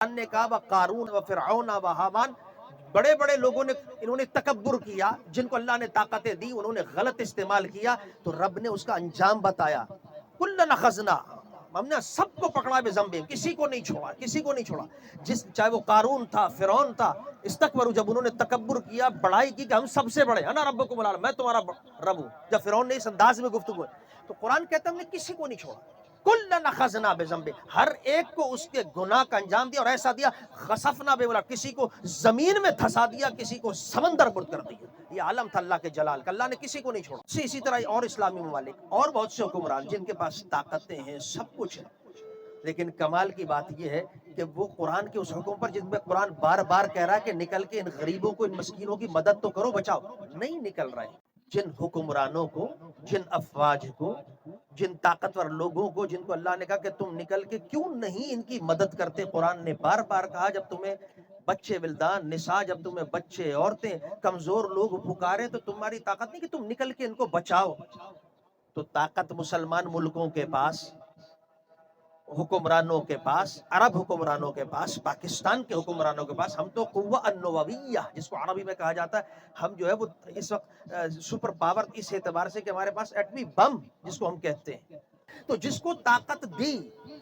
نے کہا وہ قارون و فرعون و حامان، بڑے بڑے لوگوں نے انہوں نے تکبر کیا، جن کو اللہ نے طاقتیں دی انہوں نے غلط استعمال کیا، تو رب نے اس کا انجام بتایا۔ کلن اخذنا، ہم نے سب کو پکڑا بذنبہم، کسی کو نہیں چھوڑا، کسی کو نہیں چھوڑا، چاہے وہ قارون تھا، فرعون تھا۔ استکبروا، جب انہوں نے تکبر کیا، بڑائی کی کہ ہم سب سے بڑے، انا ربکم الاعلی، میں تمہارا رب ہوں، جب فرعون نے اس انداز میں گفتگو ہے، تو قرآن کہتا ہے ہم نے کسی کو نہیں چھوڑا۔ کلن اخذنا بذنبہ، ہر ایک کو اس کے گناہ کا انجام دیا، اور ایسا دیا خسفنا بہم، کسی کو زمین میں دھسا دیا، کسی کو سمندر برد کر دیا۔ یہ عالم تھا اللہ کے جلال کا، اللہ نے کسی کو نہیں چھوڑا۔ اسی طرح اور اسلامی ممالک اور بہت سے حکمران جن کے پاس طاقتیں ہیں، سب کچھ ہے، لیکن کمال کی بات یہ ہے کہ وہ قرآن کے اس حکم پر، جن میں قرآن بار بار کہہ رہا ہے کہ نکل کے ان غریبوں کو، ان مسکینوں کی مدد تو کرو، بچاؤ، نہیں نکل رہے۔ جن حکمرانوں کو، جن افواج کو، جن طاقتور لوگوں کو، جن کو اللہ نے کہا کہ تم نکل کے کیوں نہیں ان کی مدد کرتے، قرآن نے بار بار کہا جب تمہیں بچے ولدان نساء، جب تمہیں بچے عورتیں کمزور لوگ پکارے تو تمہاری طاقت نہیں کہ تم نکل کے ان کو بچاؤ۔ تو طاقت مسلمان ملکوں کے پاس، حکمرانوں کے پاس، عرب حکمرانوں کے پاس، پاکستان کے حکمرانوں کے پاس، ہم تو قوہ النوویہ جس کو عربی میں کہا جاتا ہے، ہم جو ہے وہ اس وقت سپر پاور اس اعتبار سے کہ ہمارے پاس ایٹمی بم جس کو ہم کہتے ہیں۔ تو جس کو طاقت دی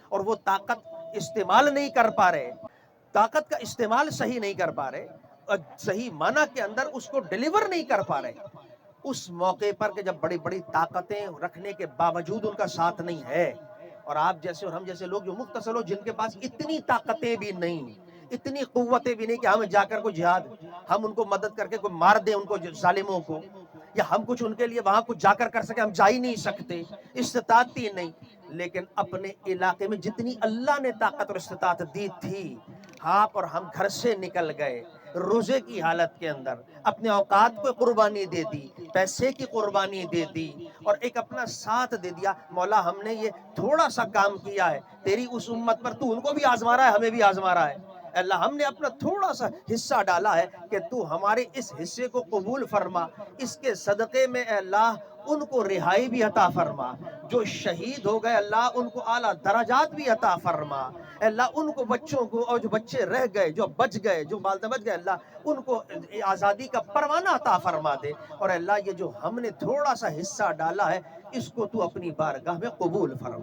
اور وہ طاقت استعمال نہیں کر پا رہے، طاقت کا استعمال صحیح نہیں کر پا رہے، اور صحیح معنی کے اندر اس کو ڈیلیور نہیں کر پا رہے، اس موقع پر کہ جب بڑی بڑی طاقتیں رکھنے کے باوجود ان کا ساتھ نہیں ہے، اور آپ جیسے اور ہم جیسے لوگ جو مختصر ہو، جن کے پاس اتنی طاقتیں بھی نہیں، اتنی قوتیں بھی نہیں کہ ہم جا کر کوئی جہاد، ہم ان کو مدد کر کے کوئی مار دیں ان کو ظالموں کو، یا ہم کچھ ان کے لیے وہاں کچھ جا کر سکیں، ہم جا ہی نہیں سکتے، استطاعت ہی نہیں۔ لیکن اپنے علاقے میں جتنی اللہ نے طاقت اور استطاعت دی تھی، آپ اور ہم گھر سے نکل گئے روزے کی حالت کے اندر، اپنے اوقات کو قربانی دے دی، پیسے کی قربانی دے دی، اور ایک اپنا ساتھ دے دیا۔ مولا ہم نے یہ تھوڑا سا کام کیا ہے تیری اس امت پر، تو ان کو بھی آزما رہا ہے، ہمیں بھی آزما رہا ہے۔ اللہ ہم نے اپنا تھوڑا سا حصہ ڈالا ہے کہ تو ہمارے اس حصے کو قبول فرما، اس کے صدقے میں اے اللہ ان کو رہائی بھی عطا فرما، جو شہید ہو گئے اللہ ان کو اعلیٰ درجات بھی عطا فرما، اے اللہ ان کو بچوں کو، اور جو بچے رہ گئے، جو بچ گئے، جو بالدہ بچ گئے، اللہ ان کو آزادی کا پروانہ عطا فرما دے، اور اے اللہ یہ جو ہم نے تھوڑا سا حصہ ڈالا ہے اس کو تو اپنی بارگاہ میں قبول فرما۔